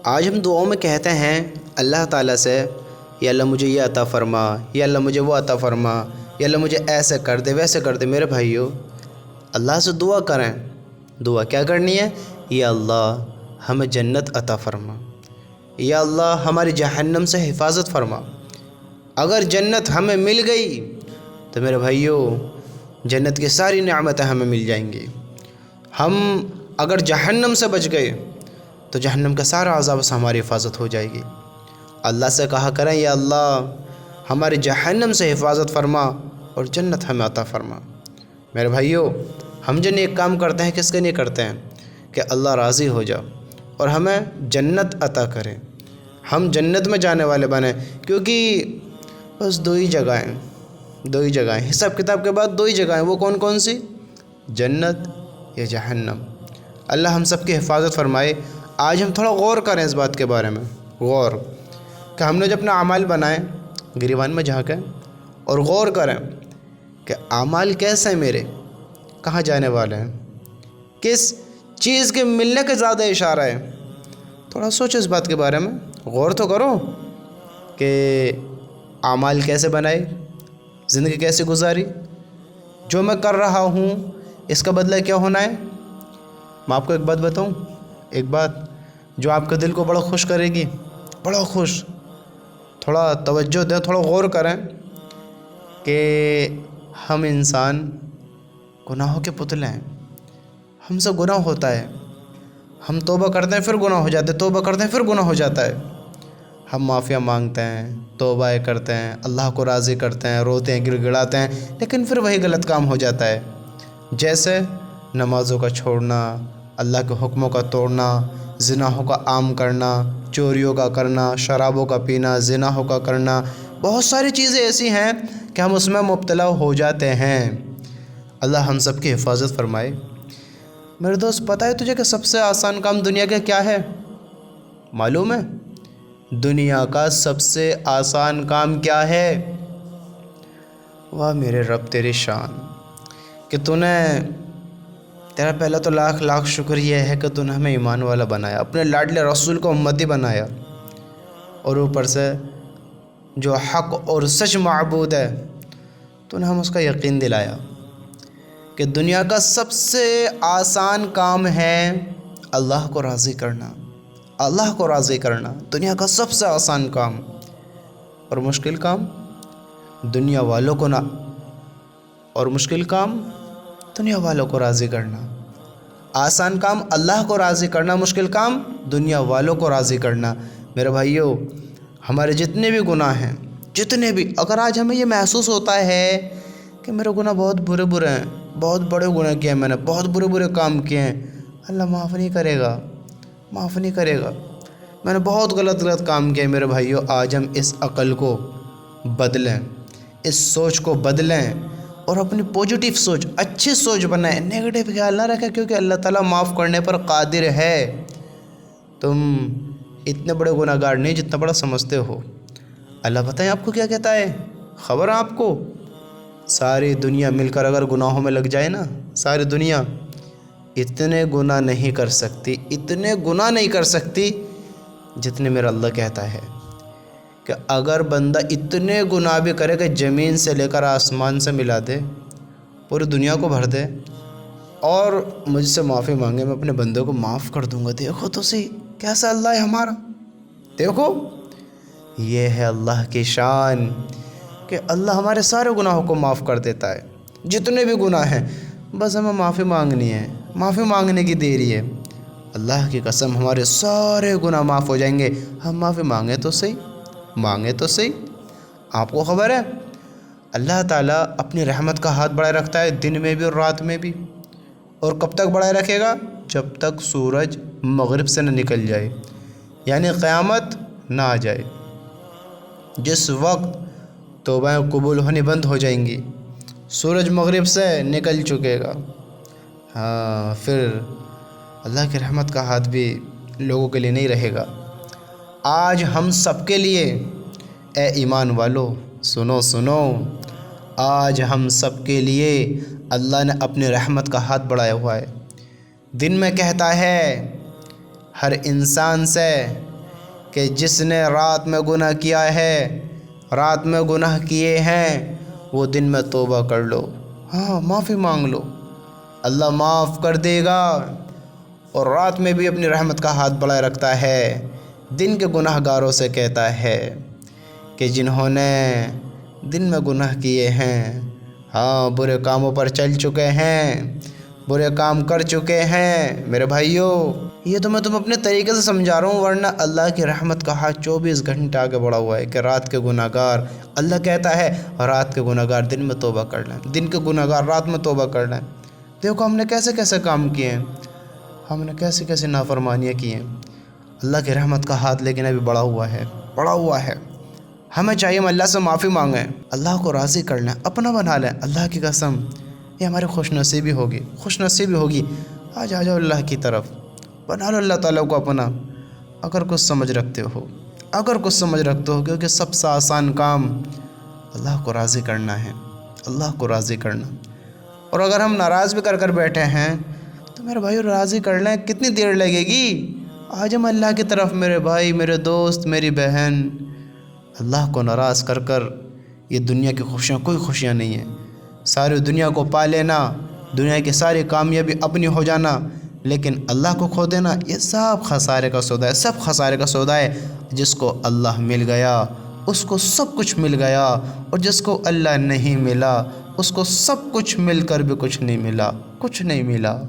آج ہم دعاؤں میں کہتے ہیں اللہ تعالیٰ سے، یا اللہ مجھے یہ عطا فرما، یا اللہ مجھے وہ عطا فرما، یا اللہ مجھے ایسے کر دے ویسے کر دے۔ میرے بھائیو، اللہ سے دعا کریں۔ دعا کیا کرنی ہے؟ یا اللہ ہمیں جنت عطا فرما، یا اللہ ہماری جہنم سے حفاظت فرما۔ اگر جنت ہمیں مل گئی تو میرے بھائیو جنت کی ساری نعمتیں ہمیں مل جائیں گی۔ ہم اگر جہنم سے بچ گئے تو جہنم کا سارا عذاب سے ہماری حفاظت ہو جائے گی۔ اللہ سے کہا کریں، یا اللہ ہماری جہنم سے حفاظت فرما اور جنت ہمیں عطا فرما۔ میرے بھائیو، ہم جو نیک کام کرتے ہیں کس کے لیے کرتے ہیں؟ کہ اللہ راضی ہو جاؤ اور ہمیں جنت عطا کرے، ہم جنت میں جانے والے بنیں۔ کیونکہ بس دو ہی جگہیں حساب کتاب کے بعد، دو ہی جگہیں، وہ کون کون سی؟ جنت یا جہنم۔ اللہ ہم سب کی حفاظت فرمائے۔ آج ہم تھوڑا غور کریں اس بات کے بارے میں، غور کہ ہم نے جو اپنا اعمال بنائے، گریبان میں جھانکیں اور غور کریں کہ اعمال کیسے ہیں میرے، کہاں جانے والے ہیں، کس چیز کے ملنے کا زیادہ اشارہ ہے۔ تھوڑا سوچو اس بات کے بارے میں، غور تو کرو کہ اعمال کیسے بنائے، زندگی کیسے گزاری، جو میں کر رہا ہوں اس کا بدلہ کیا ہونا ہے۔ میں آپ کو ایک بات بتاؤں، ایک بات جو آپ کے دل کو بڑا خوش کرے گی، بڑا خوش۔ تھوڑا توجہ دیں، تھوڑا غور کریں کہ ہم انسان گناہوں کے پتلے ہیں۔ ہم سے گناہ ہوتا ہے، ہم توبہ کرتے ہیں پھر گناہ ہو جاتے ہیں، توبہ کرتے ہیں پھر گناہ ہو جاتا ہے۔ ہم معافیاں مانگتے ہیں، توبہ کرتے ہیں، اللہ کو راضی کرتے ہیں، روتے ہیں، گڑ گڑاتے ہیں، لیکن پھر وہی غلط کام ہو جاتا ہے۔ جیسے نمازوں کا چھوڑنا، اللہ کے حکموں کا توڑنا، زناحوں کا عام کرنا، چوریوں کا کرنا، شرابوں کا پینا، زناحوں کا کرنا، بہت ساری چیزیں ایسی ہیں کہ ہم اس میں مبتلا ہو جاتے ہیں۔ اللہ ہم سب کی حفاظت فرمائے۔ میرے دوست، پتہ ہے تجھے کہ سب سے آسان کام دنیا کا کیا ہے؟ معلوم ہے؟ دنیا کا سب سے آسان کام کیا ہے؟ واہ میرے رب تیری شان، کہ تیرا پہلا تو لاکھ لاکھ شکر یہ ہے کہ تو نے ہمیں ایمان والا بنایا، اپنے لاڈلے رسول کو امتی بنایا، اور اوپر سے جو حق اور سچ معبود ہے تو نے ہم اس کا یقین دلایا کہ دنیا کا سب سے آسان کام ہے اللہ کو راضی کرنا، اللہ کو راضی کرنا، دنیا کا سب سے آسان کام۔ اور مشکل کام دنیا والوں کو دنیا والوں کو راضی کرنا۔ آسان کام اللہ کو راضی کرنا، مشکل کام دنیا والوں کو راضی کرنا۔ میرے بھائیو، ہمارے جتنے بھی گناہ ہیں، جتنے بھی، اگر آج ہمیں یہ محسوس ہوتا ہے کہ میرے گناہ بہت برے ہیں، بہت بڑے گناہ کیے ہیں میں نے، بہت برے کام کیے ہیں، اللہ معاف نہیں کرے گا، میں نے بہت غلط کام کیا ہے۔ میرے بھائیو، آج ہم اس عقل کو بدلیں، اس سوچ کو بدلیں اور اپنی پوزیٹیو سوچ، اچھی سوچ بنائیں، نیگیٹو خیال نہ رکھیں، کیونکہ اللہ تعالیٰ معاف کرنے پر قادر ہے۔ تم اتنے بڑے گناہ گار نہیں جتنا بڑا سمجھتے ہو۔ اللہ بتائیں آپ کو کیا کہتا ہے؟ خبر ہے آپ کو؟ ساری دنیا مل کر اگر گناہوں میں لگ جائے نا، ساری دنیا اتنے گناہ نہیں کر سکتی جتنے میرا اللہ کہتا ہے کہ اگر بندہ اتنے گناہ بھی کرے کہ زمین سے لے کر آسمان سے ملا دے، پوری دنیا کو بھر دے اور مجھ سے معافی مانگے، میں اپنے بندے کو معاف کر دوں گا۔ دیکھو تو صحیح کیسا اللہ ہے ہمارا، دیکھو یہ ہے اللہ کی شان کہ اللہ ہمارے سارے گناہوں کو معاف کر دیتا ہے، جتنے بھی گناہ ہیں، بس ہمیں معافی مانگنی ہے، معافی مانگنے کی دیری ہے۔ اللہ کی قسم ہمارے سارے گناہ معاف ہو جائیں گے، ہم معافی مانگیں تو صحیح۔ آپ کو خبر ہے اللہ تعالیٰ اپنی رحمت کا ہاتھ بڑھائے رکھتا ہے دن میں بھی اور رات میں بھی، اور کب تک بڑھائے رکھے گا؟ جب تک سورج مغرب سے نہ نکل جائے، یعنی قیامت نہ آ جائے۔ جس وقت توبہ قبول ہونی بند ہو جائیں گی، سورج مغرب سے نکل چکے گا، پھر اللہ کی رحمت کا ہاتھ بھی لوگوں کے لیے نہیں رہے گا۔ آج ہم سب کے لیے، اے ایمان والو سنو، آج ہم سب کے لیے اللہ نے اپنی رحمت کا ہاتھ بڑھایا ہوا ہے۔ دن میں کہتا ہے ہر انسان سے کہ جس نے رات میں گناہ کیا ہے، رات میں گناہ کیے ہیں، وہ دن میں توبہ کر لو، ہاں معافی مانگ لو، اللہ معاف کر دے گا۔ اور رات میں بھی اپنی رحمت کا ہاتھ بڑھائے رکھتا ہے، دن کے گناہ گاروں سے کہتا ہے کہ جنہوں نے دن میں گناہ کیے ہیں، ہاں برے کاموں پر چل چکے ہیں، برے کام کر چکے ہیں، میرے بھائیوں یہ تو میں تمہیں اپنے طریقے سے سمجھا رہا ہوں، ورنہ اللہ کی رحمت کا ہاتھ 24 گھنٹے آگے بڑھا ہوا ہے کہ رات کے گناہ گار، اللہ کہتا ہے رات کے گناہ گار دن میں توبہ کر لیں، دن کے گناہ گار رات میں توبہ کر لیں۔ دیکھو ہم نے کیسے کیسے کام کیے ہیں، ہم نے کیسے کیسے نافرمانیاں کی ہیں، اللہ کی رحمت کا ہاتھ لیکن ابھی بڑھا ہوا ہے، بڑھا ہوا ہے۔ ہمیں چاہیے ہم اللہ سے معافی مانگیں، اللہ کو راضی کر لیں، اپنا بنا لیں، اللہ کی قسم یہ ہماری خوش نصیبی ہوگی، خوش نصیبی ہوگی۔ آ جاؤ اللہ کی طرف، بنا لو اللہ تعالیٰ کو اپنا، اگر کچھ سمجھ رکھتے ہو، اگر کچھ سمجھ رکھتے ہو، کیونکہ سب سے آسان کام اللہ کو راضی کرنا ہے، اللہ کو راضی کرنا۔ اور اگر ہم ناراض بھی کر کر بیٹھے ہیں تو میرے بھائی راضی کر لیں، کتنی دیر لگے گی؟ آ جاؤ اللہ کی طرف میرے بھائی، میرے دوست، میری بہن۔ اللہ کو ناراض کر کر یہ دنیا کی خوشیاں کوئی خوشیاں نہیں ہیں، ساری دنیا کو پا لینا، دنیا کی ساری کامیابی اپنی ہو جانا، لیکن اللہ کو کھو دینا، یہ سب خسارے کا سودا ہے، سب خسارے کا سودا ہے۔ جس کو اللہ مل گیا اس کو سب کچھ مل گیا، اور جس کو اللہ نہیں ملا اس کو سب کچھ مل کر بھی کچھ نہیں ملا، کچھ نہیں ملا۔